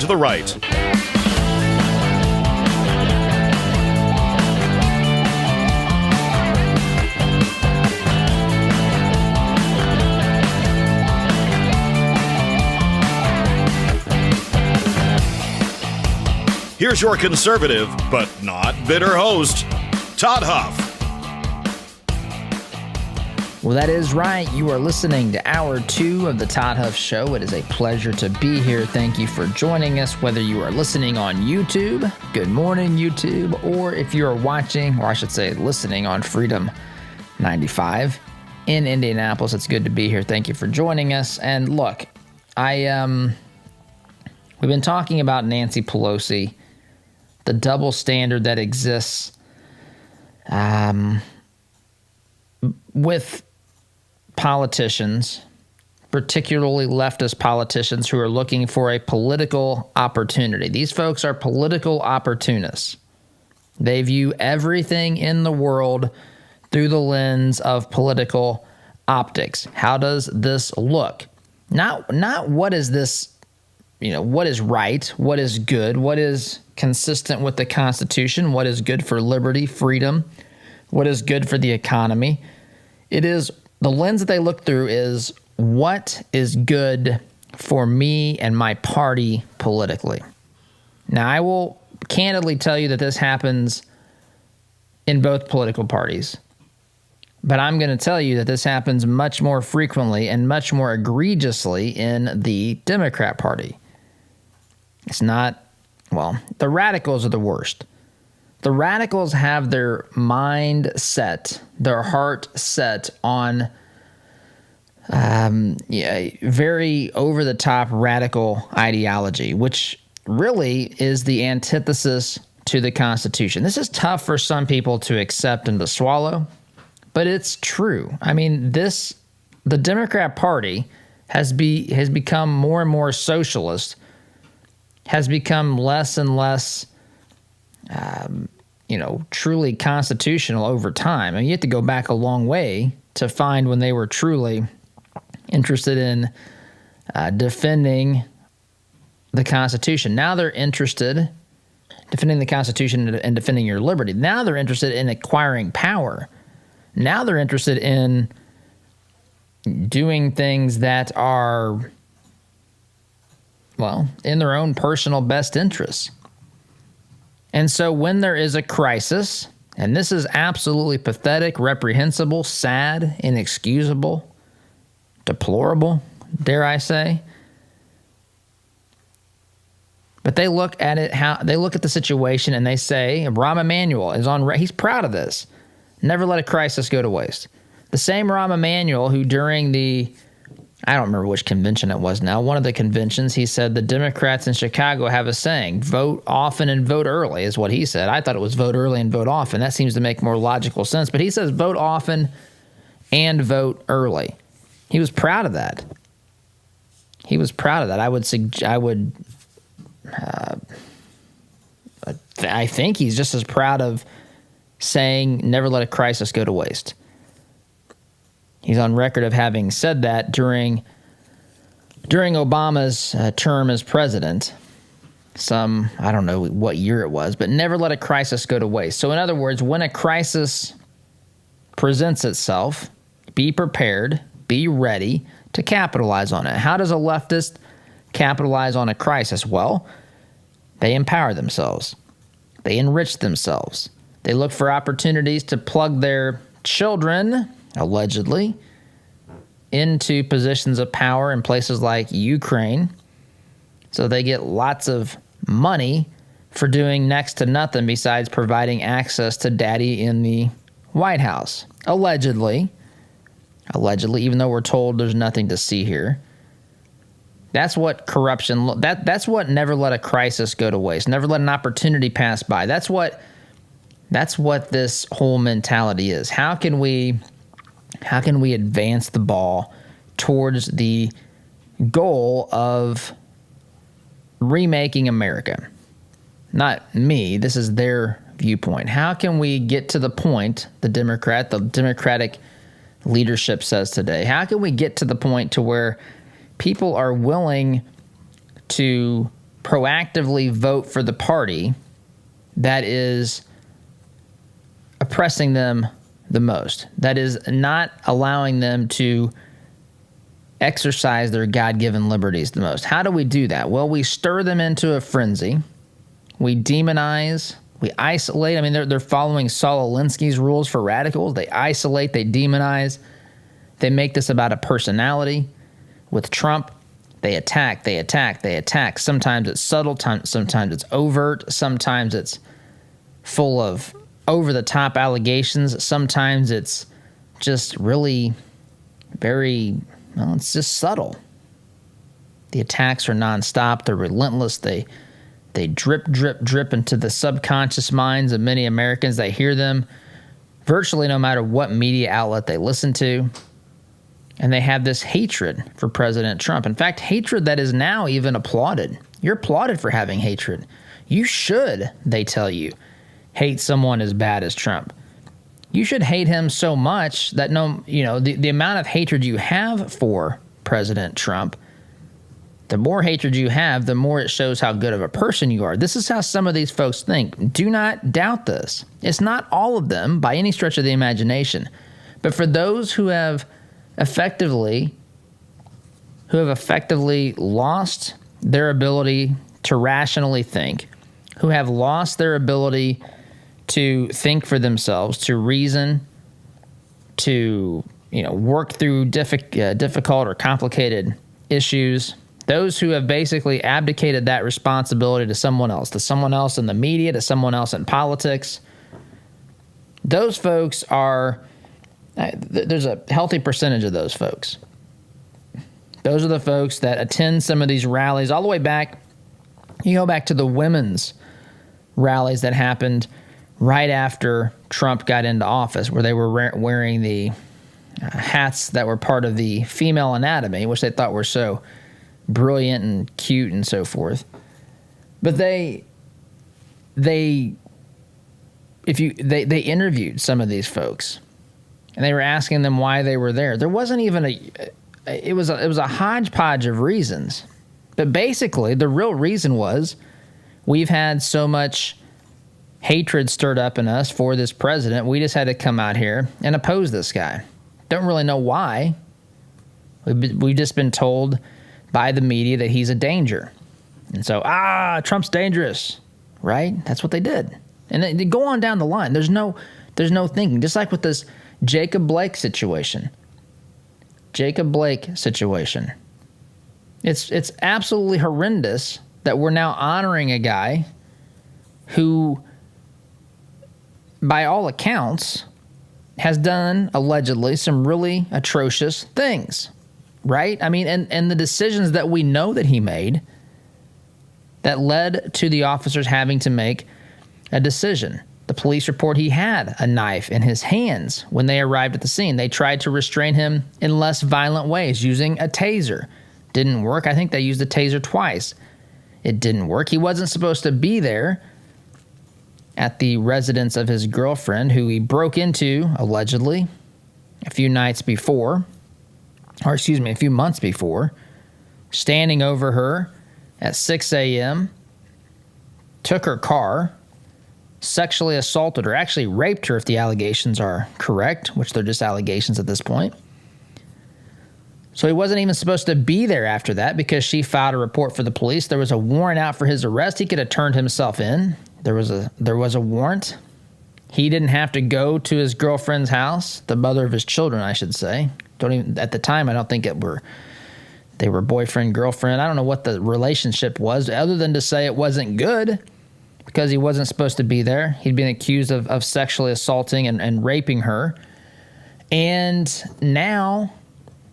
the right. Here's your conservative, but not bitter host, Todd Huff. Well, that is right. You are listening to Hour 2 of the Todd Huff Show. It is a pleasure to be here. Thank you for joining us, whether you are listening on YouTube, good morning YouTube, or if you are watching, or I should say listening on Freedom 95 in Indianapolis. It's good to be here. Thank you for joining us. And look, we've been talking about Nancy Pelosi, the double standard that exists with politicians, particularly leftist politicians who are looking for a political opportunity. These folks are political opportunists. They view everything in the world through the lens of political optics. How does this look? Not what is this, what is right, what is good, what is consistent with the Constitution, what is good for liberty, freedom, what is good for the economy. It is the lens that they look through is what is good for me and my party politically. Now, I will candidly tell you that this happens in both political parties, but I'm going to tell you that this happens much more frequently and much more egregiously in the Democrat Party. It's not, the radicals are the worst. The radicals have their mind set, their heart set on very over-the-top radical ideology, which really is the antithesis to the Constitution. This is tough for some people to accept and to swallow, but it's true. I mean, the Democrat Party has become more and more socialist, has become less and less truly constitutional over time. I mean, you have to go back a long way to find when they were truly interested in defending the Constitution. Now they're interested defending the Constitution and defending your liberty. Now they're interested in acquiring power. Now they're interested in doing things that are, in their own personal best interests. And so when there is a crisis, and this is absolutely pathetic, reprehensible, sad, inexcusable, deplorable, dare I say, but they look at it, they look at the situation and they say, Rahm Emanuel is he's proud of this. Never let a crisis go to waste. The same Rahm Emanuel who during I don't remember which convention it was now. One of the conventions, he said the Democrats in Chicago have a saying, vote often and vote early is what he said. I thought it was vote early and vote often. That seems to make more logical sense. But he says vote often and vote early. He was proud of that. I think he's just as proud of saying never let a crisis go to waste. He's on record of having said that during Obama's term as president. I don't know what year it was, but never let a crisis go to waste. So in other words, when a crisis presents itself, be prepared, be ready to capitalize on it. How does a leftist capitalize on a crisis? Well, they empower themselves. They enrich themselves. They look for opportunities to plug their children, allegedly, into positions of power in places like Ukraine. So they get lots of money for doing next to nothing besides providing access to daddy in the White House. Allegedly, even though we're told there's nothing to see here. That's what corruption, that's what never let a crisis go to waste. Never let an opportunity pass by. That's what this whole mentality is. How can we advance the ball towards the goal of remaking America? Not me. This is their viewpoint. How can we get to the point, the Democratic leadership says today, how can we get to the point to where people are willing to proactively vote for the party that is oppressing them the most, that is not allowing them to exercise their God-given liberties the most. How do we do that? Well, we stir them into a frenzy. We demonize. We isolate. I mean, they're following Saul Alinsky's rules for radicals. They isolate. They demonize. They make this about a personality. With Trump, they attack. They attack. They attack. Sometimes it's subtle. Sometimes it's overt. Sometimes it's full of over-the-top allegations. Sometimes it's just really very... Well, it's just subtle. The attacks are nonstop. They're relentless. They drip, drip, drip into the subconscious minds of many Americans. They hear them virtually no matter what media outlet they listen to. And they have this hatred for President Trump. In fact, hatred that is now even applauded. You're applauded for having hatred. You should, they tell you, hate someone as bad as Trump. You should hate him so much that the amount of hatred you have for President Trump, the more hatred you have, the more it shows how good of a person you are. This is how some of these folks think. Do not doubt this. It's not all of them by any stretch of the imagination. But for those who have effectively lost their ability to rationally think, who have lost their ability to think for themselves, to reason, to work through difficult or complicated issues. Those who have basically abdicated that responsibility to someone else in the media, to someone else in politics. Those folks are, there's a healthy percentage of those folks. Those are the folks that attend some of these rallies all the way back. You go back to the women's rallies that happened right after Trump got into office, where they were wearing the hats that were part of the female anatomy, which they thought were so brilliant and cute and so forth. But they interviewed some of these folks, and they were asking them why they were there. There wasn't even it was a hodgepodge of reasons. But basically, the real reason was we've had so much hatred stirred up in us for this president, we just had to come out here and oppose this guy. Don't really know why. We've just been told by the media that he's a danger. And so, Trump's dangerous, right? That's what they did. And they go on down the line. There's no thinking. Just like with this Jacob Blake situation. It's absolutely horrendous that we're now honoring a guy who, by all accounts, has done, allegedly, some really atrocious things, right? I mean, and the decisions that we know that he made that led to the officers having to make a decision. The police report he had a knife in his hands when they arrived at the scene. They tried to restrain him in less violent ways using a taser. Didn't work. I think they used the taser twice. It didn't work. He wasn't supposed to be there at the residence of his girlfriend, who he broke into, allegedly, a few months before, standing over her at 6 a.m., took her car, sexually assaulted her, actually raped her if the allegations are correct, which they're just allegations at this point. So he wasn't even supposed to be there after that because she filed a report for the police. There was a warrant out for his arrest. He could have turned himself in. There was a warrant. He didn't have to go to his girlfriend's house, the mother of his children, I should say. At the time, I don't think they were boyfriend, girlfriend. I don't know what the relationship was, other than to say it wasn't good because he wasn't supposed to be there. He'd been accused of sexually assaulting and raping her. And now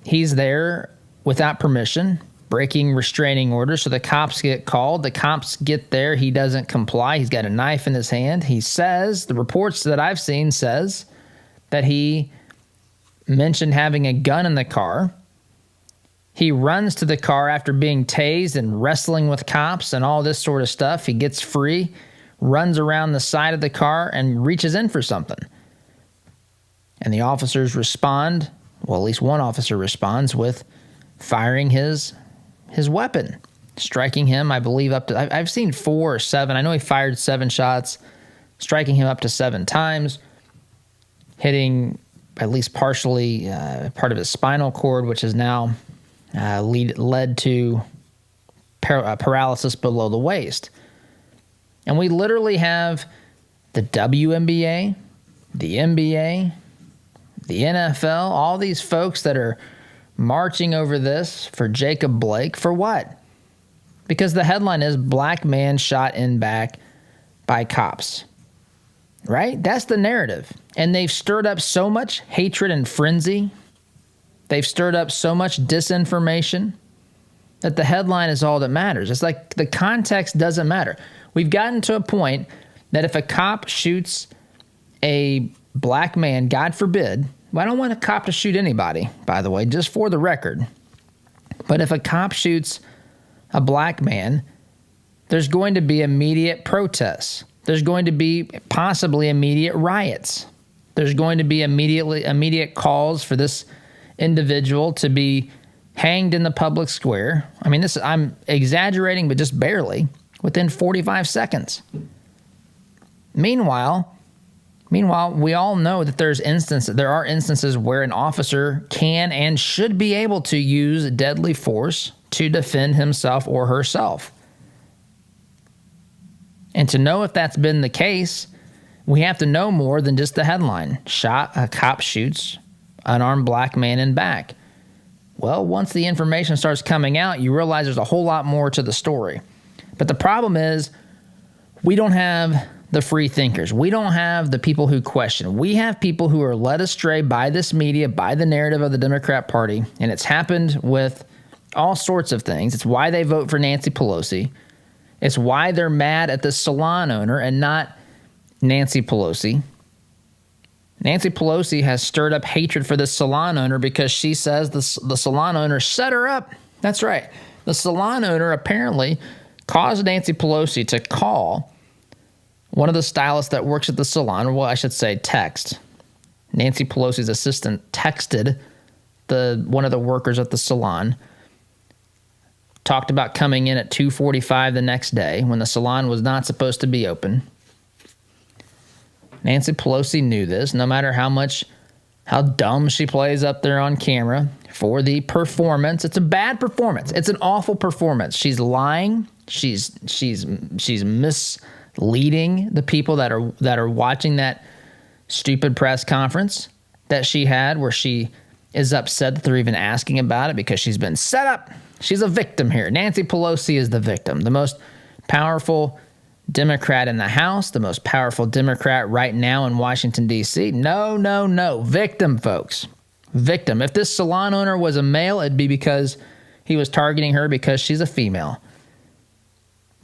he's there without permission, breaking restraining orders. So the cops get called. The cops get there. He doesn't comply. He's got a knife in his hand. He says, the reports that I've seen says that he mentioned having a gun in the car. He runs to the car after being tased and wrestling with cops and all this sort of stuff. He gets free, runs around the side of the car and reaches in for something. And the officers respond. Well, at least one officer responds with firing his weapon. striking him, I believe, up to, I've seen 4 or 7. I know he fired 7 shots, striking him up to 7 times, hitting at least partially part of his spinal cord, which has now led to paralysis below the waist. And we literally have the WNBA, the NBA, the NFL, all these folks that are marching over this for Jacob Blake. For what? Because the headline is Black Man Shot in Back by Cops. Right? That's the narrative. And they've stirred up so much hatred and frenzy. They've stirred up so much disinformation that the headline is all that matters. It's like the context doesn't matter. We've gotten to a point that if a cop shoots a black man, God forbid, well, I don't want a cop to shoot anybody, by the way, just for the record. But if a cop shoots a black man, there's going to be immediate protests. There's going to be possibly immediate riots. There's going to be immediate calls for this individual to be hanged in the public square. I mean, I'm exaggerating, but just barely, within 45 seconds. Meanwhile, we all know that there are instances where an officer can and should be able to use deadly force to defend himself or herself. And to know if that's been the case, we have to know more than just the headline. A cop shoots unarmed black man in back. Well, once the information starts coming out, you realize there's a whole lot more to the story. But the problem is we don't have the free thinkers. We don't have the people who question. We have people who are led astray by this media, by the narrative of the Democrat Party, and it's happened with all sorts of things. It's why they vote for Nancy Pelosi. It's why they're mad at the salon owner and not Nancy Pelosi. Nancy Pelosi has stirred up hatred for the salon owner because she says the salon owner set her up. That's right. The salon owner apparently caused Nancy Pelosi to call one of the stylists that works at the salon, or well, I should say text. Nancy Pelosi's assistant texted one of the workers at the salon, talked about coming in at 2:45 the next day when the salon was not supposed to be open. Nancy Pelosi knew this, no matter how dumb she plays up there on camera for the performance. It's a bad performance. It's an awful performance. She's lying. She's misleading the people that are watching that stupid press conference that she had, where she is upset that they're even asking about it because she's been set up. She's a victim here. Nancy Pelosi is the victim, the most powerful Democrat in the House, the most powerful Democrat right now in Washington, D.C. No. Victim, folks. Victim. If this salon owner was a male, it'd be because he was targeting her because she's a female.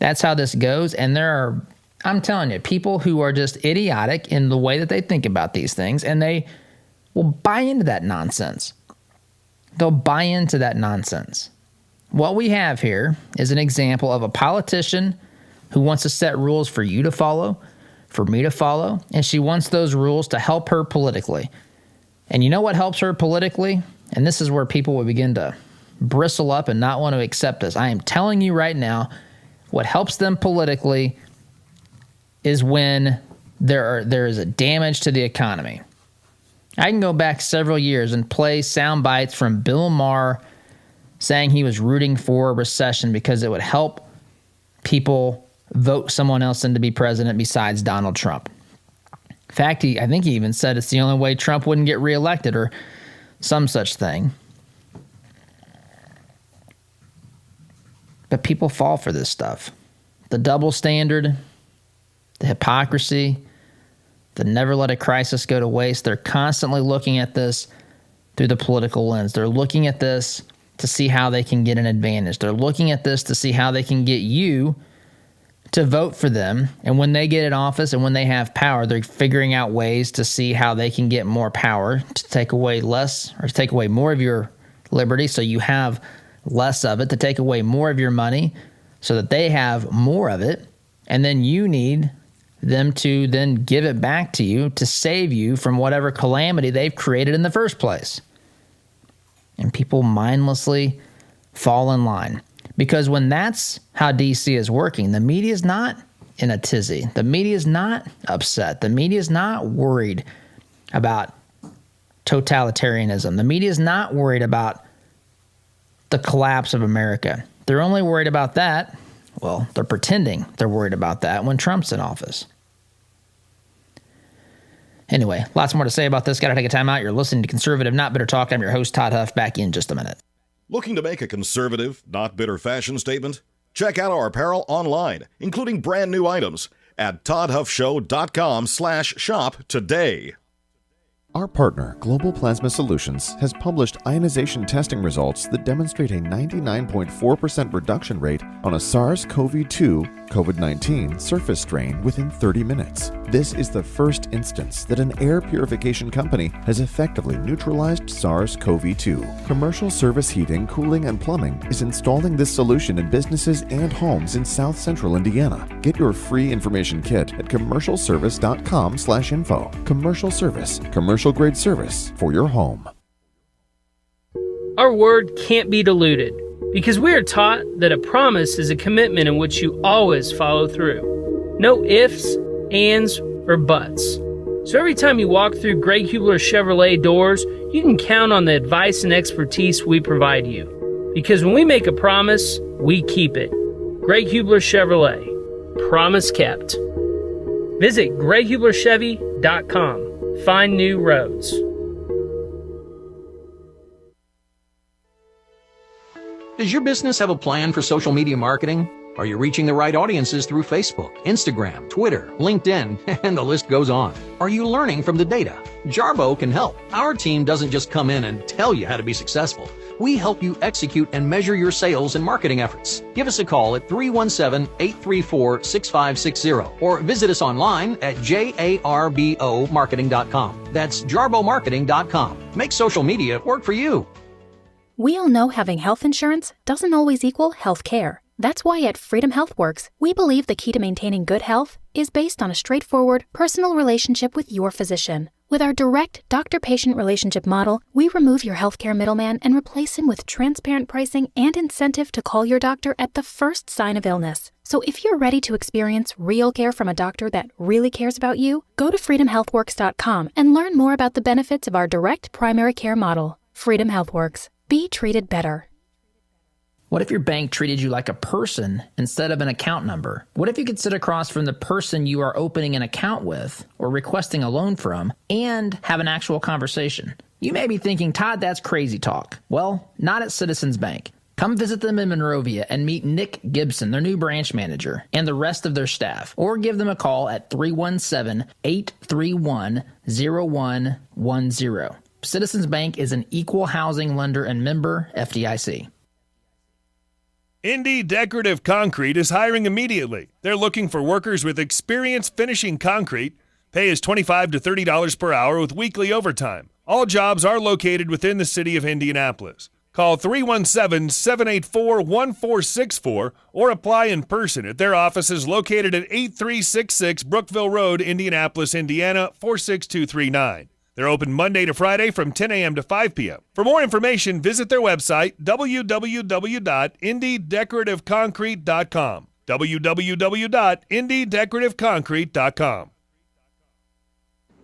That's how this goes. And there are, I'm telling you, people who are just idiotic in the way that they think about these things, and they will buy into that nonsense. They'll buy into that nonsense. What we have here is an example of a politician who wants to set rules for you to follow, for me to follow, and she wants those rules to help her politically. And you know what helps her politically? And this is where people will begin to bristle up and not want to accept this. I am telling you right now, what helps them politically is when there is a damage to the economy. I can go back several years and play sound bites from Bill Maher saying he was rooting for a recession because it would help people vote someone else in to be president besides Donald Trump. In fact, I think he even said it's the only way Trump wouldn't get reelected or some such thing. But people fall for this stuff. The double standard, the hypocrisy, the never let a crisis go to waste. They're constantly looking at this through the political lens. They're looking at this to see how they can get an advantage. They're looking at this to see how they can get you to vote for them. And when they get in office and when they have power, they're figuring out ways to see how they can get more power, to take away less or to take away more of your liberty so you have less of it, to take away more of your money so that they have more of it. And then you need them to then give it back to you to save you from whatever calamity they've created in the first place. And people mindlessly fall in line. Because when that's how DC is working, the media is not in a tizzy. The media is not upset. The media is not worried about totalitarianism. The media is not worried about the collapse of America. They're only worried about that. Well, they're pretending they're worried about that when Trump's in office. Anyway, lots more to say about this. Got to take a time out. You're listening to Conservative Not Bitter Talk. I'm your host, Todd Huff. Back in just a minute. Looking to make a conservative, not bitter fashion statement? Check out our apparel online, including brand new items at toddhuffshow.com/shop today. Our partner, Global Plasma Solutions, has published ionization testing results that demonstrate a 99.4% reduction rate on a SARS-CoV-2 COVID-19 surface strain within 30 minutes. This is the first instance that an air purification company has effectively neutralized SARS-CoV-2. Commercial Service Heating, Cooling, and Plumbing is installing this solution in businesses and homes in South Central Indiana. Get your free information kit at commercialservice.com/info. Commercial Service, commercial-grade service for your home. Our word can't be diluted because we are taught that a promise is a commitment in which you always follow through. No ifs, ands, or buts. So every time you walk through Greg Hubler Chevrolet doors, you can count on the advice and expertise we provide you. Because when we make a promise, we keep it. Greg Hubler Chevrolet. Promise kept. Visit GregHublerChevy.com. Find new roads. Does your business have a plan for social media marketing? Are you reaching the right audiences through Facebook, Instagram, Twitter, LinkedIn, and the list goes on? Are you learning from the data? Jarbo can help. Our team doesn't just come in and tell you how to be successful. We help you execute and measure your sales and marketing efforts. Give us a call at 317-834-6560 or visit us online at jarbomarketing.com. That's jarbomarketing.com. Make social media work for you. We all know having health insurance doesn't always equal health care. That's why at Freedom HealthWorks, we believe the key to maintaining good health is based on a straightforward, personal relationship with your physician. With our direct doctor-patient relationship model, we remove your healthcare middleman and replace him with transparent pricing and incentive to call your doctor at the first sign of illness. So if you're ready to experience real care from a doctor that really cares about you, go to freedomhealthworks.com and learn more about the benefits of our direct primary care model. Freedom HealthWorks. Be treated better. What if your bank treated you like a person instead of an account number? What if you could sit across from the person you are opening an account with or requesting a loan from and have an actual conversation? You may be thinking, Todd, that's crazy talk. Well, not at Citizens Bank. Come visit them in Monrovia and meet Nick Gibson, their new branch manager, and the rest of their staff. Or give them a call at 317-831-0110. Citizens Bank is an equal housing lender and member FDIC. Indy Decorative Concrete is hiring immediately. They're looking for workers with experience finishing concrete. Pay is $25 to $30 per hour with weekly overtime. All jobs are located within the city of Indianapolis. Call 317-784-1464 or apply in person at their offices located at 8366 Brookville Road, Indianapolis, Indiana, 46239. They're open Monday to Friday from 10 a.m. to 5 p.m. For more information, visit their website, www.indydecorativeconcrete.com. www.indydecorativeconcrete.com.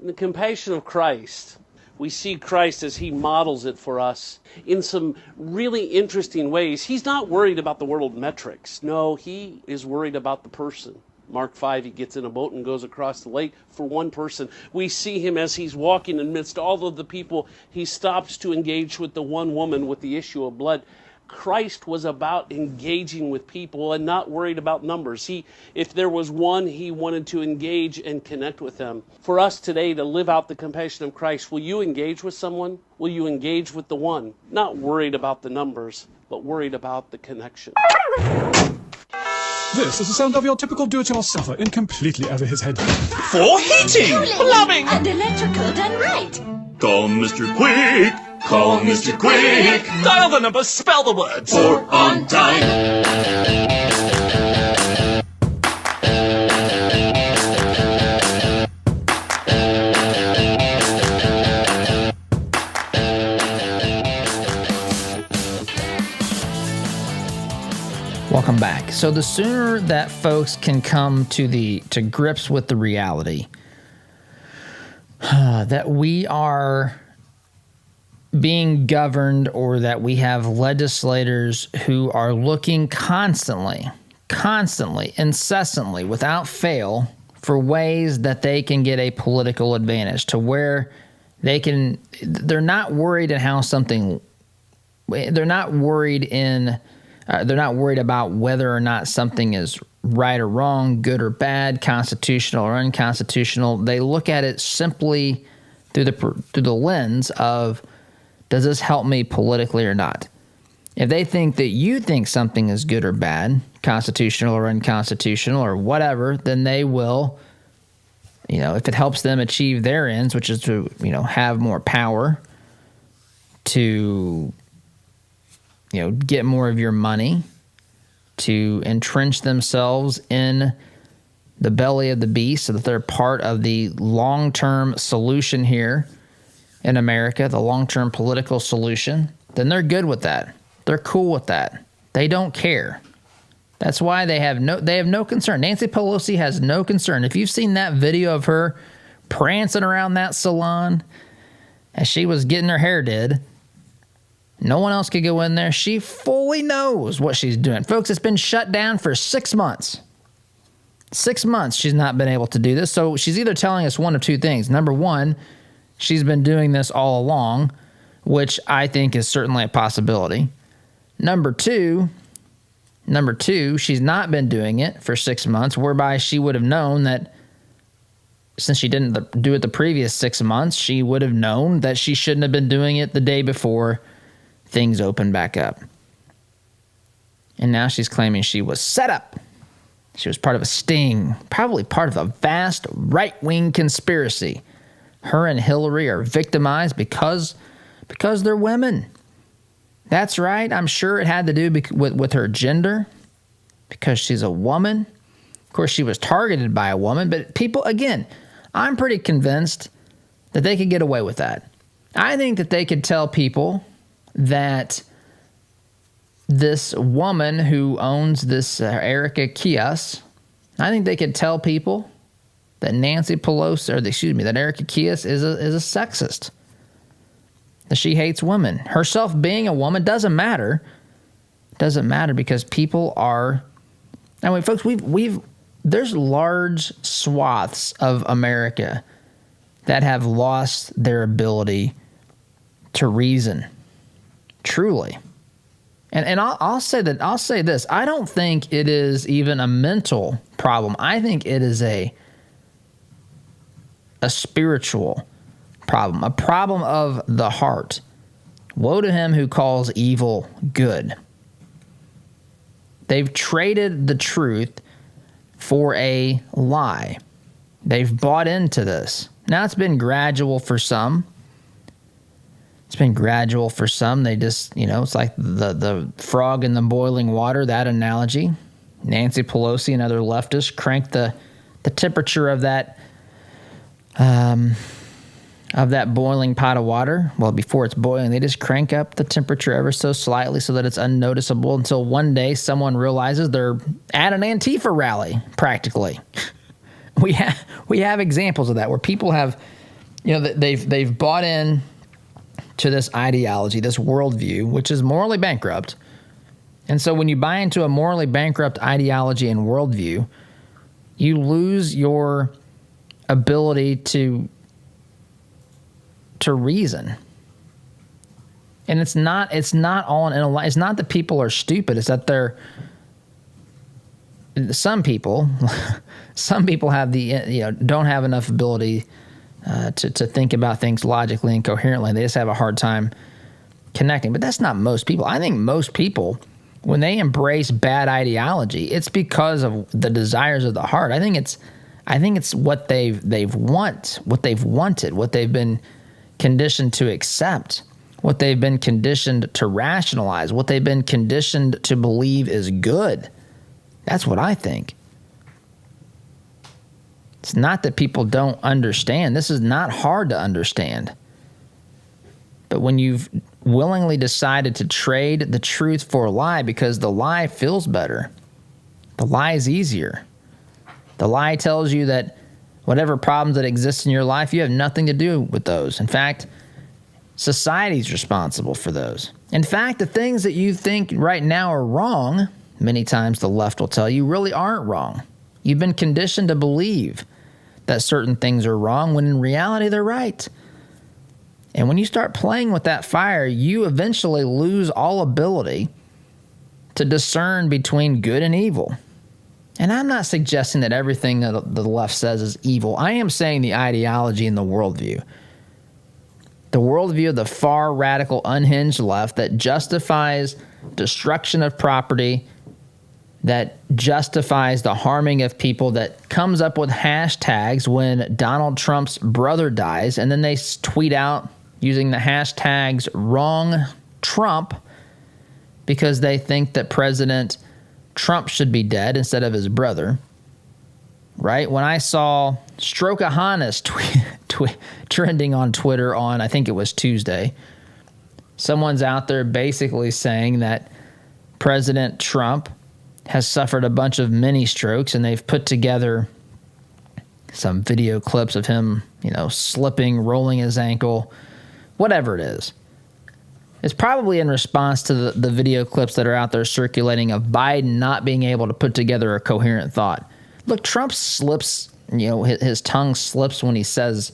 In the compassion of Christ, we see Christ as he models it for us in some really interesting ways. He's not worried about the world metrics. No, he is worried about the person. Mark 5, he gets in a boat and goes across the lake for one person. We see him as he's walking amidst all of the people. He stops to engage with the one woman with the issue of blood. Christ was about engaging with people and not worried about numbers. If there was one, he wanted to engage and connect with them. For us today to live out the compassion of Christ, will you engage with someone? Will you engage with the one? Not worried about the numbers, but worried about the connection. This is the sound of your typical do-it-yourselfer in completely over his head. For heating, plumbing, and electrical done right. Call Mr. Quick. Call Mr. Quick. Dial the number, spell the words. For on time. So the sooner that folks can come to grips with the reality that we are being governed, or that we have legislators who are looking constantly, incessantly, without fail, for ways that they can get a political advantage, to where they're not worried in how something, they're not worried about whether or not something is right or wrong, good or bad, constitutional or unconstitutional. They look at it simply through the lens of, does this help me politically or not? If they think that you think something is good or bad, constitutional or unconstitutional or whatever, then they will, if it helps them achieve their ends, which is to, have more power, to, get more of your money, to entrench themselves in the belly of the beast so that they're part of the long-term solution here in America, the long-term political solution, then they're good with that. They're cool with that. They don't care. That's why they have no concern. Nancy Pelosi has no concern. If you've seen that video of her prancing around that salon as she was getting her hair did, no one else could go in there. She fully knows what she's doing. Folks, it's been shut down for 6 months. 6 months she's not been able to do this. So she's either telling us one of two things. Number one, she's been doing this all along, which I think is certainly a possibility. Number two, she's not been doing it for 6 months, whereby she would have known that since she didn't do it the previous 6 months, she would have known that she shouldn't have been doing it the day before things opened back up. And now she's claiming she was set up. She was part of a sting, probably part of a vast right-wing conspiracy. Her and Hillary are victimized because they're women. That's right. I'm sure it had to do with her gender, because she's a woman. Of course, she was targeted by a woman, but people, again, I'm pretty convinced that they could get away with that. I think that they could tell people that this woman who owns this Erica Kias, I think they could tell people that Nancy Pelosi, that Erica Kias is a sexist, that she hates women. Herself being a woman doesn't matter. Doesn't matter because people are. I mean, folks, there's large swaths of America that have lost their ability to reason. Truly. And I'll say this. I don't think it is even a mental problem. I think it is a spiritual problem, a problem of the heart. Woe to him who calls evil good. They've traded the truth for a lie. They've bought into this. Now, it's been gradual for some. They just, it's like the frog in the boiling water, that analogy. Nancy Pelosi and other leftists cranked the temperature of that boiling pot of water. Well, before it's boiling, they just crank up the temperature ever so slightly so that it's unnoticeable until one day someone realizes they're at an Antifa rally, practically. We have examples of that where people have, they've bought in to this ideology, this worldview, which is morally bankrupt. And so when you buy into a morally bankrupt ideology and worldview, you lose your ability to reason. And it's not all an intellect. It's not that people are stupid. It's that some people have don't have enough ability to think about things logically and coherently. They just have a hard time connecting. But that's not most people. I think most people, when they embrace bad ideology, it's because of the desires of the heart. I think it's what they've wanted, what they've been conditioned to accept, what they've been conditioned to rationalize, what they've been conditioned to believe is good. That's what I think. It's not that people don't understand. This is not hard to understand. But when you've willingly decided to trade the truth for a lie because the lie feels better, The lie is easier. The lie tells you that whatever problems that exist in your life, you have nothing to do with those. In fact, society's responsible for those. In fact, the things that you think right now are wrong, many times the left will tell you, really aren't wrong. You've been conditioned to believe that certain things are wrong when in reality they're right. And when you start playing with that fire, you eventually lose all ability to discern between good and evil. And I'm not suggesting that everything that the left says is evil. I am saying the ideology and the worldview. The worldview of the far radical, unhinged left that justifies destruction of property, that justifies the harming of people, that comes up with hashtags when Donald Trump's brother dies, and then they tweet out using the hashtags wrong Trump because they think that President Trump should be dead instead of his brother, right? When I saw Strokeahannes trending on Twitter on, I think it was Tuesday, someone's out there basically saying that President Trump has suffered a bunch of mini strokes, and they've put together some video clips of him, slipping, rolling his ankle, whatever it is. It's probably in response to the video clips that are out there circulating of Biden not being able to put together a coherent thought. Look, Trump slips, his tongue slips when he says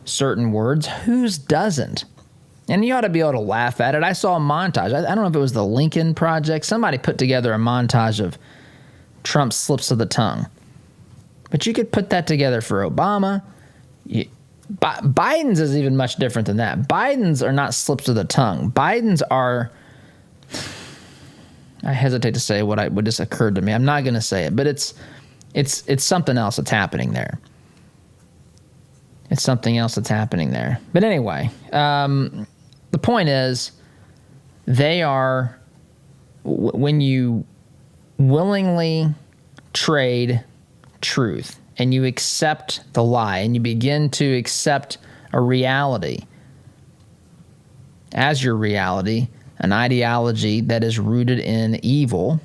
certain words. Whose doesn't? And you ought to be able to laugh at it. I saw a montage. I don't know if it was the Lincoln Project. Somebody put together a montage of Trump's slips of the tongue. But you could put that together for Obama. Biden's is even much different than that. Biden's are not slips of the tongue. Biden's are, I hesitate to say what just occurred to me. I'm not going to say it, but it's something else that's happening there. It's something else that's happening there. But anyway, the point is, they are, when you willingly trade truth and you accept the lie and you begin to accept a reality as your reality, an ideology that is rooted in evil,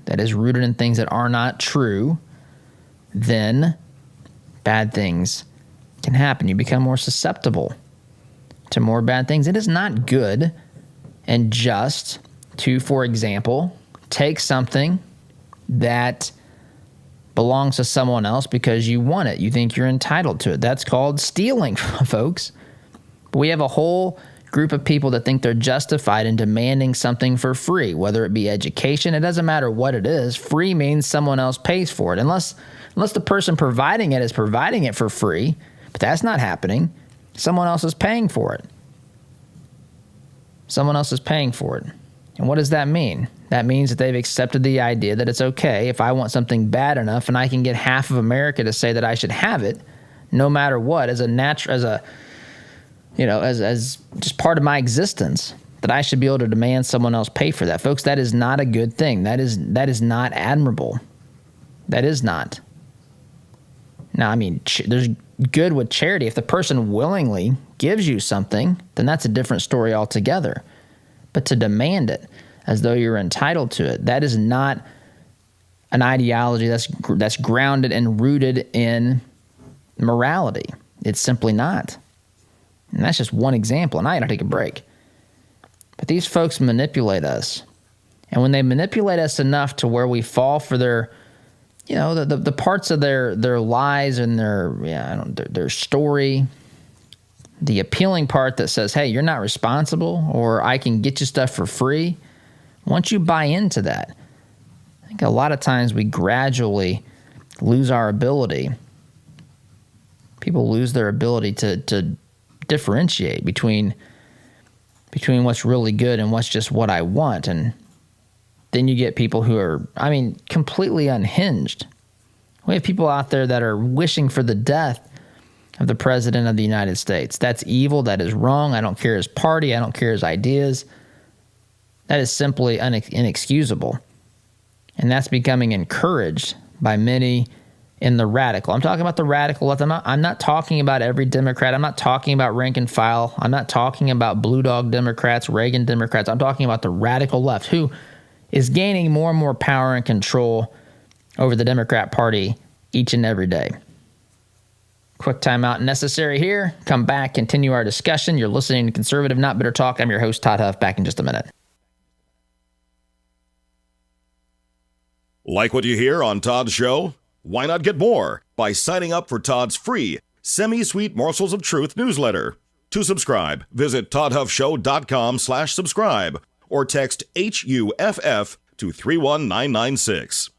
that is rooted in things that are not true, then bad things can happen. You become more susceptible to more bad things. It is not good and just to, for example, take something that belongs to someone else because you want it. You think you're entitled to it. That's called stealing, folks. But we have a whole group of people that think they're justified in demanding something for free, whether it be education. It doesn't matter what it is. Free means someone else pays for it. Unless the person providing it is providing it for free, but that's not happening. Someone else is paying for it. Someone else is paying for it. And what does that mean? That means that they've accepted the idea that it's okay if I want something bad enough and I can get half of America to say that I should have it, no matter what, as just part of my existence, that I should be able to demand someone else pay for that. Folks, that is not a good thing. That is not admirable. That is not. Now, I mean, there's good with charity. If the person willingly gives you something, then that's a different story altogether. But to demand it as though you're entitled to it, that is not an ideology that's grounded and rooted in morality. It's simply not. And that's just one example, and I gotta take a break. But these folks manipulate us. And when they manipulate us enough to where we fall for their, the parts of their lies and their story, the appealing part that says, hey, you're not responsible, or I can get you stuff for free. Once you buy into that, I think a lot of times we gradually lose our ability. People lose their ability to differentiate between what's really good and what's just what I want. And then you get people who are, completely unhinged. We have people out there that are wishing for the death of the President of the United States. That's evil. That is wrong. I don't care his party. I don't care his ideas. That is simply inexcusable. And that's becoming encouraged by many in the radical. I'm talking about the radical left. I'm not talking about every Democrat. I'm not talking about rank and file. I'm not talking about blue dog Democrats, Reagan Democrats. I'm talking about the radical left, who is gaining more and more power and control over the Democrat Party each and every day. Quick timeout necessary here. Come back, continue our discussion. You're listening to Conservative Not Bitter Talk. I'm your host, Todd Huff. Back in just a minute. Like what you hear on Todd's show? Why not get more by signing up for Todd's free Semi-Sweet Morsels of Truth newsletter? To subscribe, visit toddhuffshow.com/subscribe or text HUFF to 31996.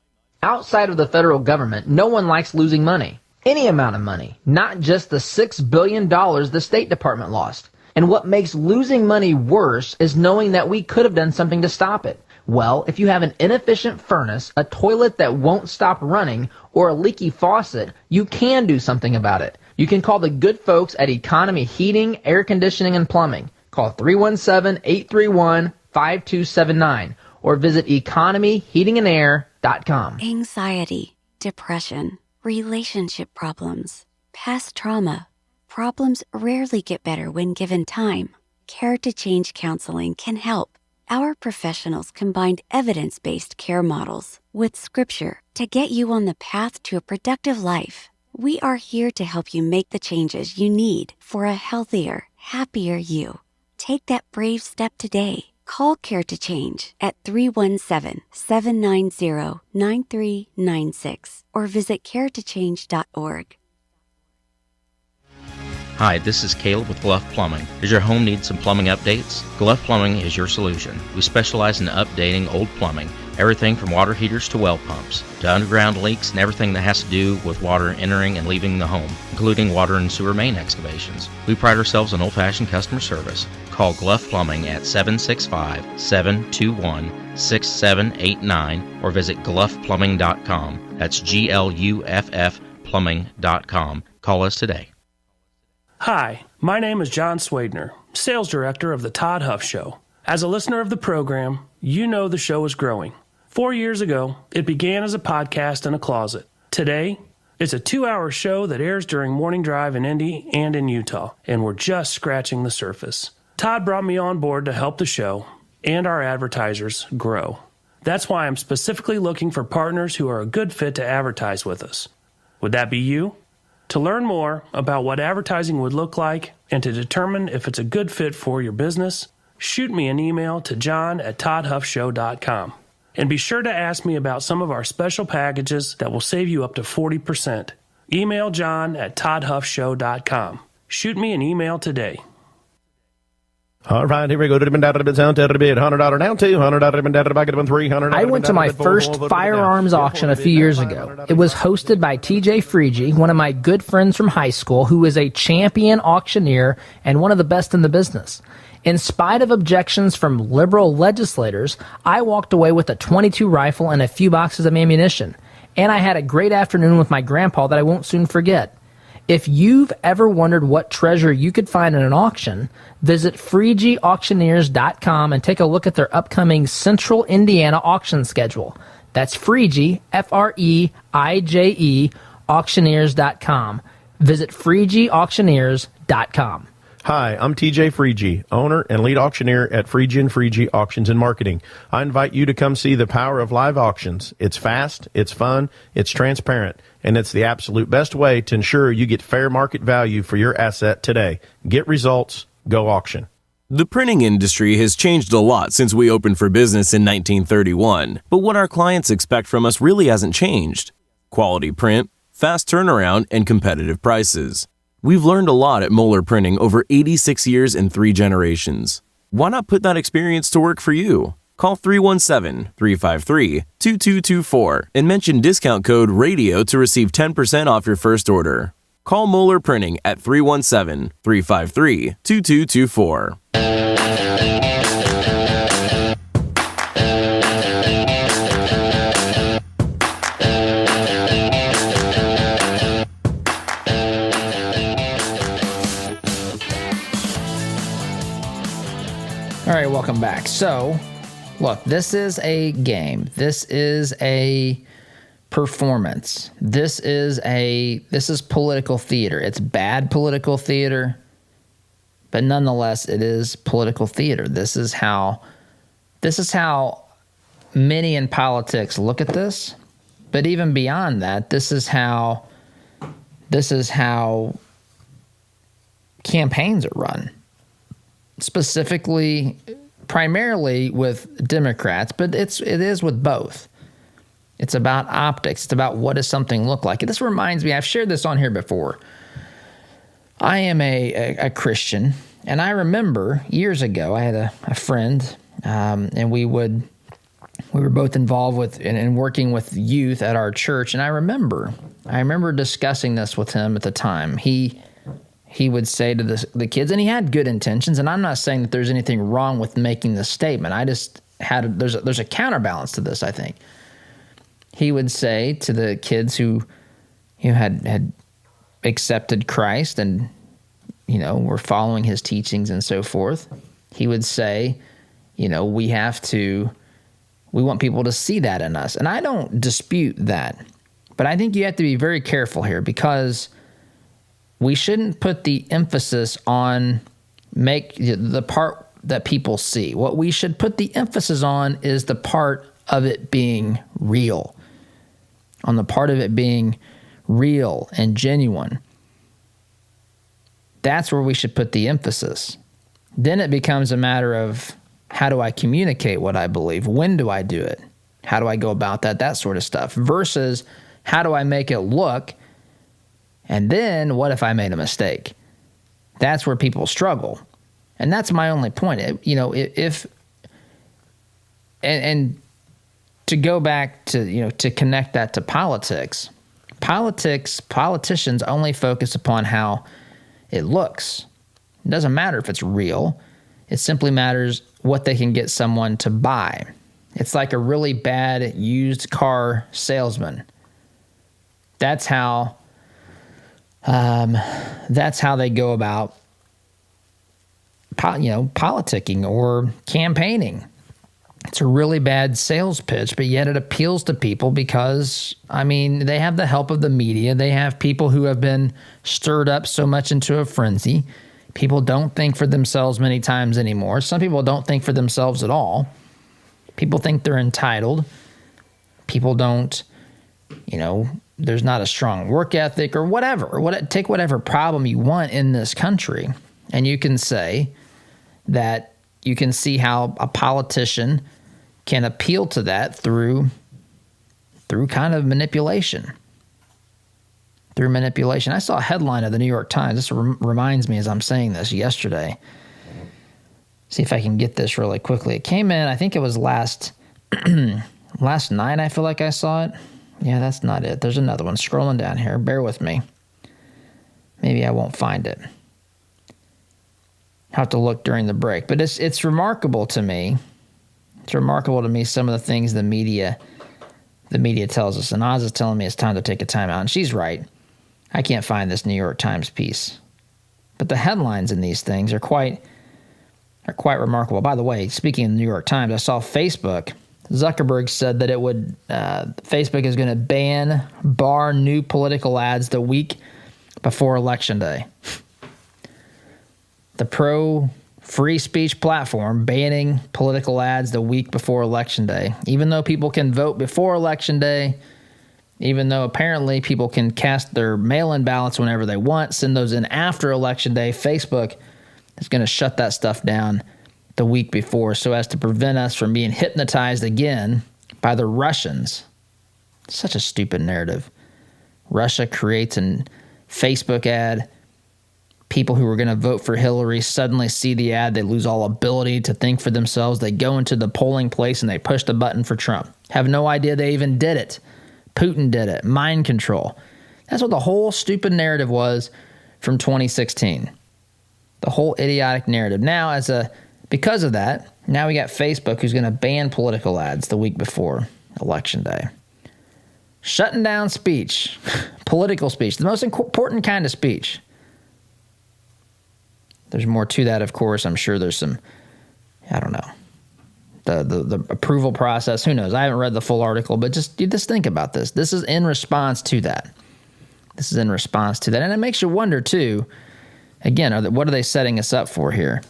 Outside of the federal government, no one likes losing money. Any amount of money, not just the $6 billion the State Department lost. And what makes losing money worse is knowing that we could have done something to stop it. Well, if you have an inefficient furnace, a toilet that won't stop running, or a leaky faucet, you can do something about it. You can call the good folks at Economy Heating, Air Conditioning, and Plumbing. Call 317-831-5279 or visit economyheatingandair.com. Anxiety, depression, relationship problems, past trauma. Problems rarely get better when given time. Care to Change Counseling can help. Our professionals combined evidence-based care models with scripture to get you on the path to a productive life. We are here to help you make the changes you need for a healthier, happier you. Take that brave step today. Call Care to Change at 317-790-9396 or visit caretochange.org. Hi, this is Caleb with Gluff Plumbing. Does your home need some plumbing updates? Gluff Plumbing is your solution. We specialize in updating old plumbing, everything from water heaters to well pumps, to underground leaks and everything that has to do with water entering and leaving the home, including water and sewer main excavations. We pride ourselves on old-fashioned customer service. Call Gluff Plumbing at 765-721-6789 or visit gluffplumbing.com. That's GLUFF plumbing.com. Call us today. Hi, my name is John Swadner, Sales Director of the Todd Huff Show. As a listener of the program, you know the show is growing. 4 years ago, it began as a podcast in a closet. Today, it's a 2-hour show that airs during morning drive in Indy and in Utah, and we're just scratching the surface. Todd brought me on board to help the show and our advertisers grow. That's why I'm specifically looking for partners who are a good fit to advertise with us. Would that be you? To learn more about what advertising would look like and to determine if it's a good fit for your business, shoot me an email to john@toddhuffshow.com. And be sure to ask me about some of our special packages that will save you up to 40%. Email john@toddhuffshow.com. Shoot me an email today. All right, here we go. $100 down, $200 $300. I went to my first firearms auction a few years ago. It was hosted by TJ Freege, one of my good friends from high school, who is a champion auctioneer and one of the best in the business. In spite of objections from liberal legislators, I walked away with a .22 rifle and a few boxes of ammunition. And I had a great afternoon with my grandpa that I won't soon forget. If you've ever wondered what treasure you could find in an auction, visit FreegeAuctioneers.com and take a look at their upcoming Central Indiana auction schedule. That's Freege, Freije, auctioneers.com. Visit FreegeAuctioneers.com. Hi, I'm TJ Freege, owner and lead auctioneer at Freege & Freege Auctions and Marketing. I invite you to come see the power of live auctions. It's fast, it's fun, it's transparent, and it's the absolute best way to ensure you get fair market value for your asset today. Get results, go auction. The printing industry has changed a lot since we opened for business in 1931, but what our clients expect from us really hasn't changed. Quality print, fast turnaround, and competitive prices. We've learned a lot at Moeller Printing over 86 years and 3 generations. Why not put that experience to work for you? Call 317-353-2224 and mention discount code RADIO to receive 10% off your first order. Call Moeller Printing at 317-353-2224. All right, welcome back. So, look, this is a game. This is a performance. This is political theater. It's bad political theater, but nonetheless, it is political theater. This is how many in politics look at this, But even beyond that, this is how campaigns are run. Specifically, primarily with Democrats, but it is with both. It's about optics. It's about what does something look like. This reminds me, I've shared this on here before. I am a Christian, and I remember years ago I had a friend, and we were both involved with and working with youth at our church, and I remember discussing this with him at the time. He would say to the kids, and he had good intentions, and I'm not saying that there's anything wrong with making this statement. I just had there's a counterbalance to this, I think. He would say to the kids who had accepted Christ and were following his teachings and so forth, he would say, we want people to see that in us. And I don't dispute that. But I think you have to be very careful here, because we shouldn't put the emphasis on make the part that people see. What we should put the emphasis on is the part of it being real, on the part of it being real and genuine. That's where we should put the emphasis. Then it becomes a matter of, how do I communicate what I believe? When do I do it? How do I go about that? That sort of stuff. Versus, how do I make it look? And then, what if I made a mistake? That's where people struggle. And that's my only point. And to go back to, to connect that to politics, politicians only focus upon how it looks. It doesn't matter if it's real. It simply matters what they can get someone to buy. It's like a really bad used car salesman. That's how they go about, politicking or campaigning. It's a really bad sales pitch, but yet it appeals to people because, they have the help of the media. They have people who have been stirred up so much into a frenzy. People don't think for themselves many times anymore. Some people don't think for themselves at all. People think they're entitled. People don't, there's not a strong work ethic or whatever. Take whatever problem you want in this country, and you can say that you can see how a politician can appeal to that through kind of manipulation. Through manipulation. I saw a headline of the New York Times. This reminds me as I'm saying this yesterday. See if I can get this really quickly. It came in, I think it was last night, I feel like I saw it. Yeah, that's not it. There's another one scrolling down here. Bear with me. Maybe I won't find it. I'll have to look during the break. But it's remarkable to me. It's remarkable to me some of the things the media tells us. And Oz is telling me it's time to take a time out. And she's right. I can't find this New York Times piece. But the headlines in these things are quite remarkable. By the way, speaking of the New York Times, I saw Facebook. Zuckerberg said that Facebook is going to bar new political ads the week before Election Day. The pro-free speech platform banning political ads the week before Election Day. Even though people can vote before Election Day, even though apparently people can cast their mail-in ballots whenever they want, send those in after Election Day, Facebook is going to shut that stuff down the week before so as to prevent us from being hypnotized again by the Russians. Such a stupid narrative. Russia creates a Facebook ad. People who are going to vote for Hillary suddenly see the ad. They lose all ability to think for themselves. They go into the polling place and they push the button for Trump. Have no idea they even did it. Putin did it. Mind control. That's what the whole stupid narrative was from 2016. The whole idiotic narrative. Now, because of that, now we got Facebook who's going to ban political ads the week before Election Day. Shutting down speech, political speech, the most important kind of speech. There's more to that, of course. I'm sure there's some, I don't know, the approval process. Who knows? I haven't read the full article, but just think about this. This is in response to that. And it makes you wonder, too, again, what are they setting us up for here?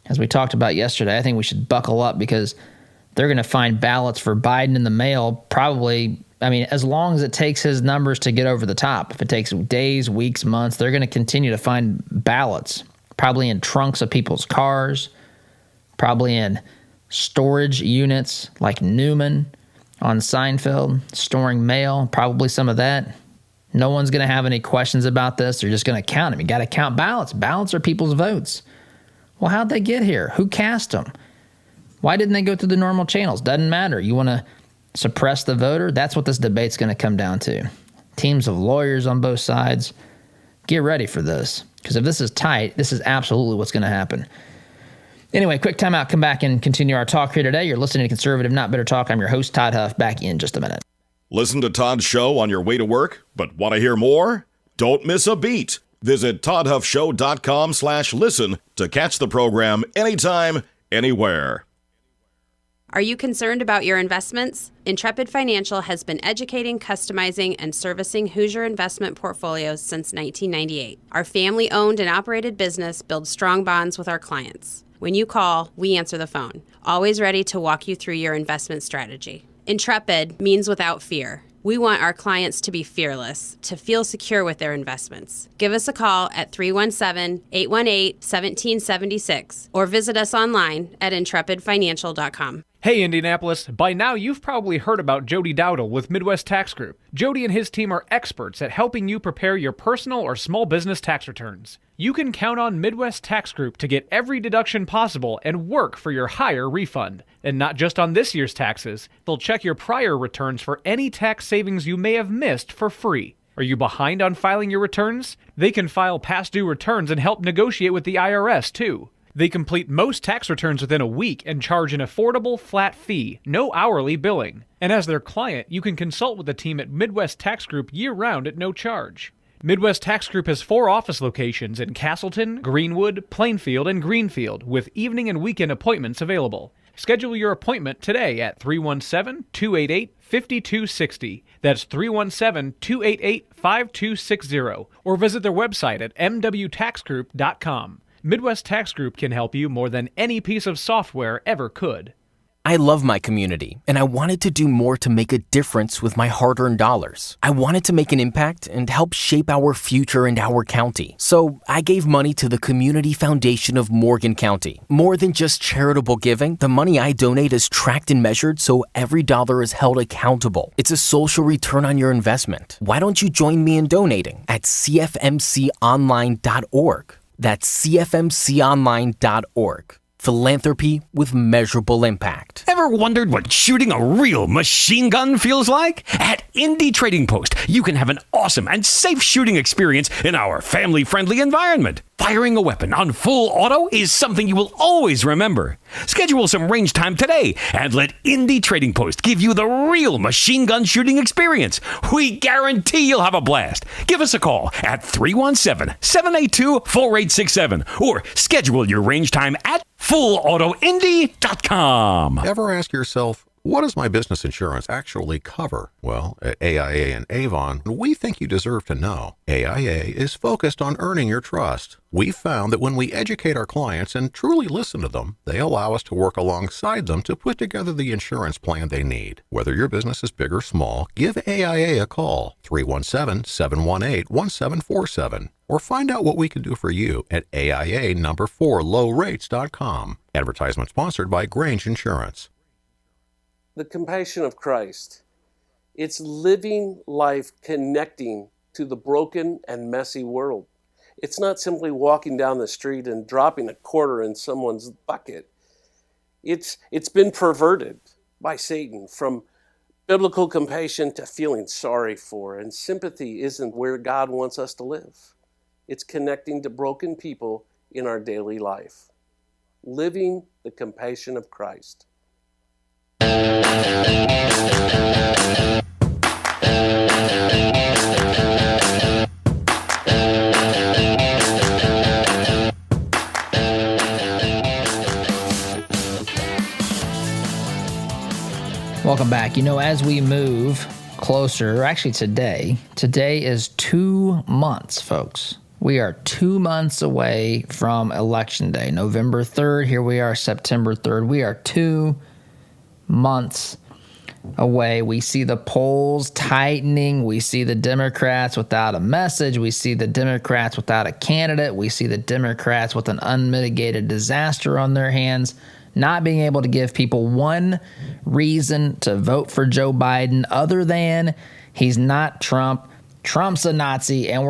As we talked about yesterday, I think we should buckle up because they're going to find ballots for Biden in the mail probably I mean, as long as it takes his numbers to get over the top, if it takes days, weeks, months, they're going to continue to find ballots, probably in trunks of people's cars, probably in storage units like Newman on Seinfeld, storing mail, probably some of that. No one's going to have any questions about this. They're just going to count them. You got to count ballots. Ballots are people's votes. Well, how'd they get here? Who cast them? Why didn't they go through the normal channels? Doesn't matter. You want to suppress the voter? That's what this debate's going to come down to. Teams of lawyers on both sides. Get ready for this, because if this is tight, this is absolutely what's going to happen. Anyway, quick timeout. Come back and continue our talk here today. You're listening to Conservative Not Bitter Talk. I'm your host, Todd Huff. Back in just a minute. Listen to Todd's show on your way to work, but want to hear more? Don't miss a beat. Visit toddhuffshow.com/listen to catch the program anytime, anywhere. Are you concerned about your investments? Intrepid Financial has been educating, customizing, and servicing Hoosier investment portfolios since 1998. Our family-owned and operated business builds strong bonds with our clients. When you call, we answer the phone, always ready to walk you through your investment strategy. Intrepid means without fear. We want our clients to be fearless, to feel secure with their investments. Give us a call at 317-818-1776 or visit us online at intrepidfinancial.com. Hey Indianapolis, by now you've probably heard about Jody Dowdle with Midwest Tax Group. Jody and his team are experts at helping you prepare your personal or small business tax returns. You can count on Midwest Tax Group to get every deduction possible and work for your higher refund. And not just on this year's taxes, they'll check your prior returns for any tax savings you may have missed for free. Are you behind on filing your returns? They can file past due returns and help negotiate with the IRS too. They complete most tax returns within a week and charge an affordable flat fee, no hourly billing. And as their client, you can consult with the team at Midwest Tax Group year-round at no charge. Midwest Tax Group has 4 office locations in Castleton, Greenwood, Plainfield, and Greenfield, with evening and weekend appointments available. Schedule your appointment today at 317-288-5260. That's 317-288-5260. Or visit their website at mwtaxgroup.com. Midwest Tax Group can help you more than any piece of software ever could. I love my community, and I wanted to do more to make a difference with my hard-earned dollars. I wanted to make an impact and help shape our future and our county. So I gave money to the Community Foundation of Morgan County. More than just charitable giving, the money I donate is tracked and measured so every dollar is held accountable. It's a social return on your investment. Why don't you join me in donating at cfmconline.org? That's cfmconline.org. Philanthropy with measurable impact. Ever wondered what shooting a real machine gun feels like? At Indie Trading Post, you can have an awesome and safe shooting experience in our family-friendly environment. Firing a weapon on full auto is something you will always remember. Schedule some range time today and let Indie Trading Post give you the real machine gun shooting experience. We guarantee you'll have a blast. Give us a call at 317-782-4867 or schedule your range time at fullautoindy.com. Ever ask yourself, what does my business insurance actually cover? Well, at AIA and Avon, we think you deserve to know. AIA is focused on earning your trust. We've found that when we educate our clients and truly listen to them, they allow us to work alongside them to put together the insurance plan they need. Whether your business is big or small, give AIA a call, 317-718-1747, or find out what we can do for you at AIA4lowrates.com. Advertisement sponsored by Grange Insurance. The compassion of Christ. It's living life connecting to the broken and messy world. It's not simply walking down the street and dropping a quarter in someone's bucket. It's been perverted by Satan from biblical compassion to feeling sorry for, and sympathy isn't where God wants us to live. It's connecting to broken people in our daily life. Living the compassion of Christ. Welcome back. You know, as we move closer, actually today is 2 months, folks. We are 2 months away from Election Day, November 3rd. Here we are, September 3rd. We are 2 months away. We see the polls tightening. We see the Democrats without a message. We see the Democrats without a candidate. We see the Democrats with an unmitigated disaster on their hands, not being able to give people one reason to vote for Joe Biden other than he's not Trump. Trump's a Nazi, and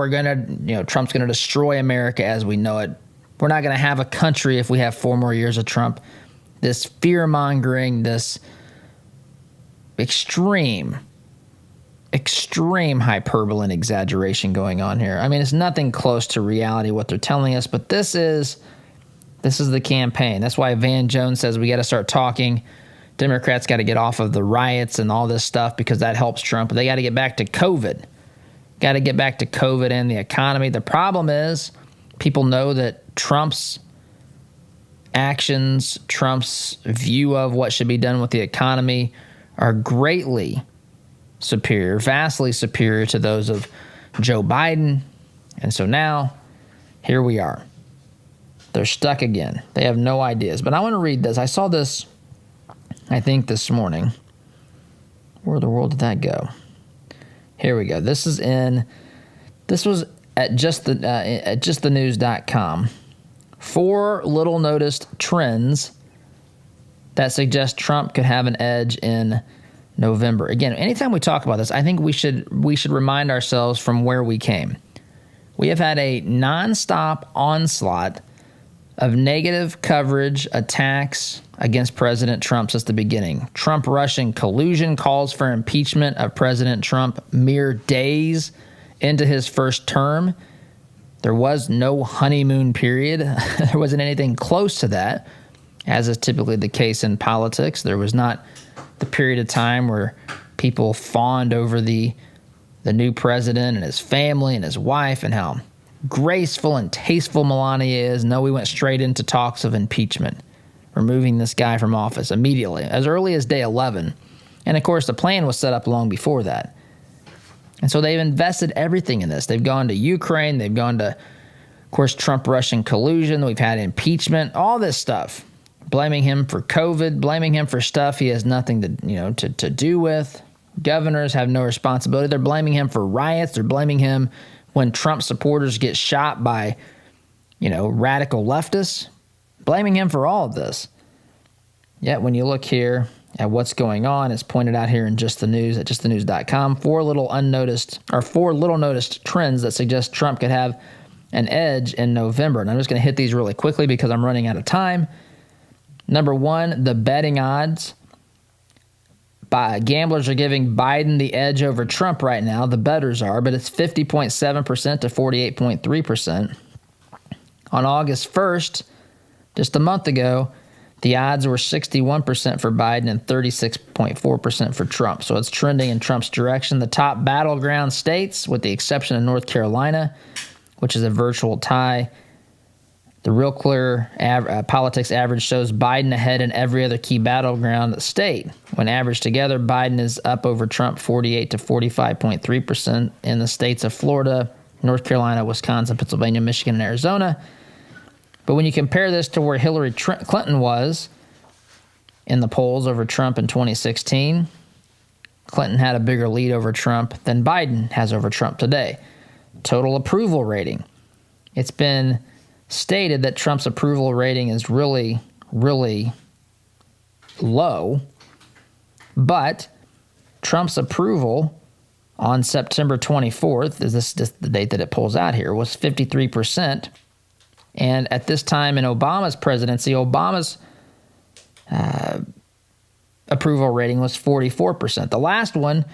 Trump's going to destroy America as we know it. We're not going to have a country if we have 4 more years of Trump. This fear-mongering, this extreme hyperbole and exaggeration going on here. I mean, it's nothing close to reality what they're telling us, but this is the campaign. That's why Van Jones says we got to start talking. Democrats got to get off of the riots and all this stuff because that helps Trump. They got to get back to COVID. Got to get back to COVID and the economy. The problem is people know that Trump's actions, Trump's view of what should be done with the economy are greatly superior, vastly superior to those of Joe Biden. And so now, here we are. They're stuck again. They have no ideas. But I want to read this. I saw this, I think, this morning. Where in the world did that go? Here we go. This was at justthenews.com. 4 little noticed trends that suggest Trump could have an edge in November. Again, anytime we talk about this, I think we should remind ourselves from where we came. We have had a nonstop onslaught of negative coverage, attacks against President Trump since the beginning. Trump-Russian collusion calls for impeachment of President Trump mere days into his first term. There was no honeymoon period. There wasn't anything close to that, as is typically the case in politics. There was not the period of time where people fawned over the new president and his family and his wife and how graceful and tasteful Melania is. No, we went straight into talks of impeachment, removing this guy from office immediately, as early as day 11. And, of course, the plan was set up long before that. And so they've invested everything in this. They've gone to Ukraine. They've gone to, of course, Trump-Russian collusion. We've had impeachment, all this stuff. Blaming him for COVID, blaming him for stuff he has nothing to do with. Governors have no responsibility. They're blaming him for riots. They're blaming him when Trump supporters get shot by, radical leftists. Blaming him for all of this. Yet when you look here at what's going on, it's pointed out here in Just the News at justthenews.com. 4 little noticed trends that suggest Trump could have an edge in November. And I'm just going to hit these really quickly because I'm running out of time. Number 1, the betting odds. Gamblers are giving Biden the edge over Trump right now. The bettors are, but it's 50.7% to 48.3%. On August 1st, just a month ago, the odds were 61% for Biden and 36.4% for Trump. So it's trending in Trump's direction. The top battleground states, with the exception of North Carolina, which is a virtual tie, the Real Clear Politics average shows Biden ahead in every other key battleground state. When averaged together, Biden is up over Trump 48 to 45.3% in the states of Florida, North Carolina, Wisconsin, Pennsylvania, Michigan, and Arizona. But when you compare this to where Hillary Clinton was in the polls over Trump in 2016, Clinton had a bigger lead over Trump than Biden has over Trump today. Total approval rating. It's been stated that Trump's approval rating is really, really low, but Trump's approval on September 24th, is this the date that it pulls out here, was 53%. And at this time in Obama's presidency, Obama's approval rating was 44%. The last one,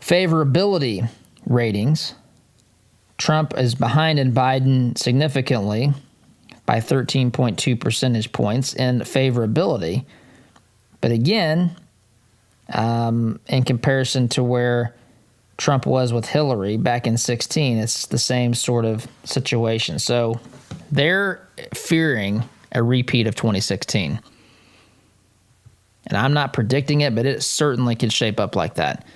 favorability ratings. Trump is behind in Biden significantly by 13.2 percentage points in favorability. But again, in comparison to where Trump was with Hillary back in 2016, it's the same sort of situation. So they're fearing a repeat of 2016. And I'm not predicting it, but it certainly could shape up like that.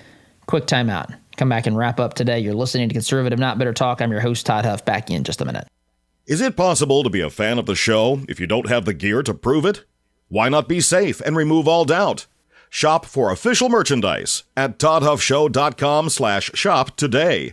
Quick timeout. Come back and wrap up today. You're listening to Conservative Not Bitter Talk. I'm your host, Todd Huff. Back in just a minute. Is it possible to be a fan of the show if you don't have the gear to prove it? Why not be safe and remove all doubt? Shop for official merchandise at toddhuffshow.com/shop today.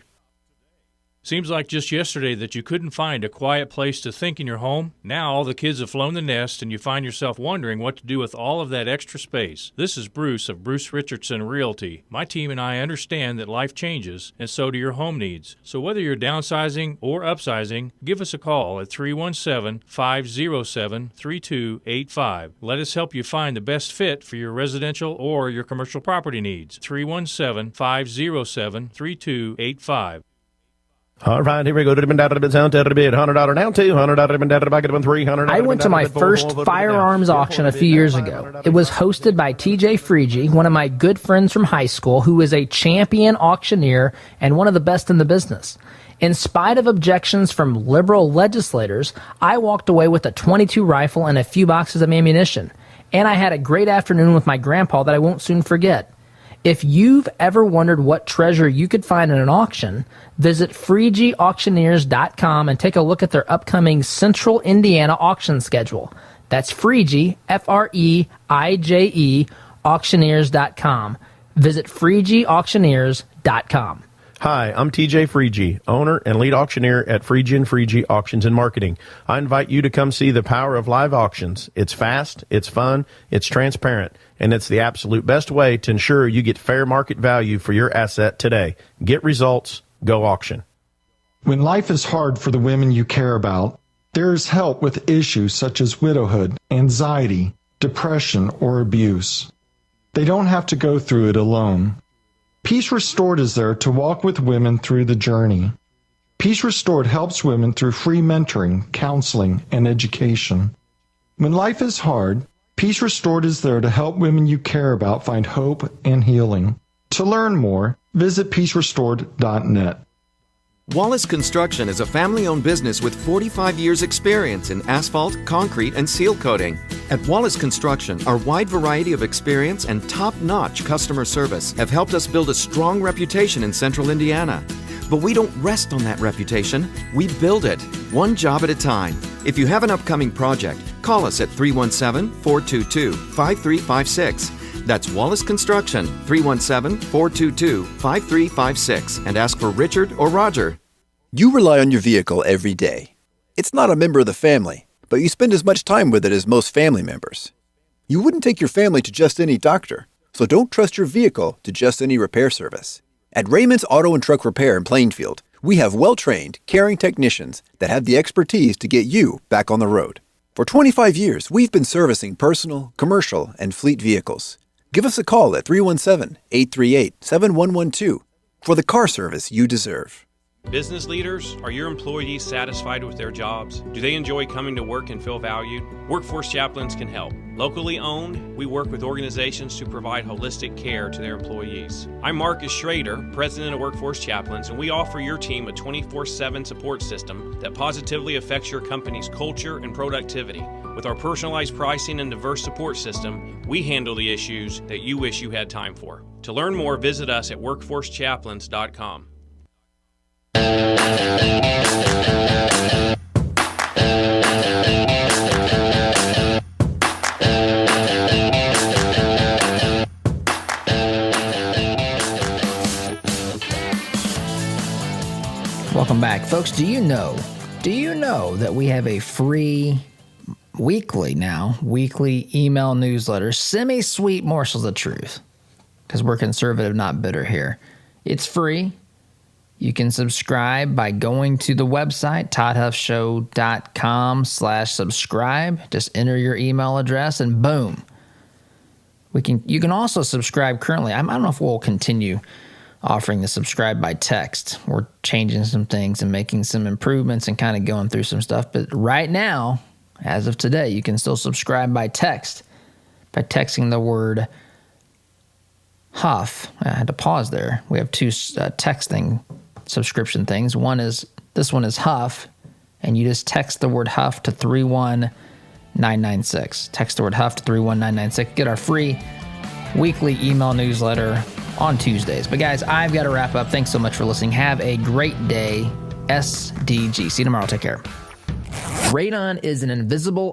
Seems like just yesterday that you couldn't find a quiet place to think in your home. Now all the kids have flown the nest and you find yourself wondering what to do with all of that extra space. This is Bruce of Bruce Richardson Realty. My team and I understand that life changes, and so do your home needs. So whether you're downsizing or upsizing, give us a call at 317-507-3285. Let us help you find the best fit for your residential or your commercial property needs. 317-507-3285. All right, here we go. $100 down, $200 back at $300. I went to my first firearms auction a few years ago. It was hosted by TJ Freegee, one of my good friends from high school, who is a champion auctioneer and one of the best in the business. In spite of objections from liberal legislators, I walked away with a .22 rifle and a few boxes of ammunition. And I had a great afternoon with my grandpa that I won't soon forget. If you've ever wondered what treasure you could find in an auction, visit FreegeeAuctioneers.com and take a look at their upcoming Central Indiana auction schedule. That's Freegee, F-R-E-I-J-E, auctioneers.com. Visit FreegeeAuctioneers.com. Hi, I'm TJ Freegee, owner and lead auctioneer at Freegee Auctions and Marketing. I invite you to come see the power of live auctions. It's fast, it's fun, it's transparent, and it's the absolute best way to ensure you get fair market value for your asset today. Get results, go auction. When life is hard for the women you care about, there is help with issues such as widowhood, anxiety, depression, or abuse. They don't have to go through it alone. Peace Restored is there to walk with women through the journey. Peace Restored helps women through free mentoring, counseling, and education. When life is hard, Peace Restored is there to help women you care about find hope and healing. To learn more, visit peacerestored.net. Wallace Construction is a family-owned business with 45 years' experience in asphalt, concrete, and seal coating. At Wallace Construction, our wide variety of experience and top-notch customer service have helped us build a strong reputation in Central Indiana. But we don't rest on that reputation. We build it, one job at a time. If you have an upcoming project, call us at 317-422-5356. That's Wallace Construction, 317-422-5356, and ask for Richard or Roger. You rely on your vehicle every day. It's not a member of the family, but you spend as much time with it as most family members. You wouldn't take your family to just any doctor, so don't trust your vehicle to just any repair service. At Raymond's Auto and Truck Repair in Plainfield, we have well-trained, caring technicians that have the expertise to get you back on the road. For 25 years, we've been servicing personal, commercial, and fleet vehicles. Give us a call at 317-838-7112 for the car service you deserve. Business leaders, are your employees satisfied with their jobs? Do they enjoy coming to work and feel valued? Workforce Chaplains can help. Locally owned, we work with organizations to provide holistic care to their employees. I'm Marcus Schrader, president of Workforce Chaplains, and we offer your team a 24/7 support system that positively affects your company's culture and productivity. With our personalized pricing and diverse support system, we handle the issues that you wish you had time for. To learn more, visit us at workforcechaplains.com. Welcome back, folks. Do you know that we have a free weekly email newsletter, Semi-Sweet Morsels of Truth, because we're conservative, not bitter here. It's free. You can subscribe by going to the website, toddhuffshow.com/subscribe. Just enter your email address and boom. You can also subscribe currently. I don't know if we'll continue offering the subscribe by text. We're changing some things and making some improvements and kind of going through some stuff. But right now, as of today, you can still subscribe by text by texting the word Huff. I had to pause there. We have two texting subscription things. This one is Huff, and you just text the word Huff to 31996. Text the word Huff to 31996. Get our free weekly email newsletter on Tuesdays. But guys, I've got to wrap up. Thanks so much for listening. Have a great day. SDG. See you tomorrow. Take care. Radon is an invisible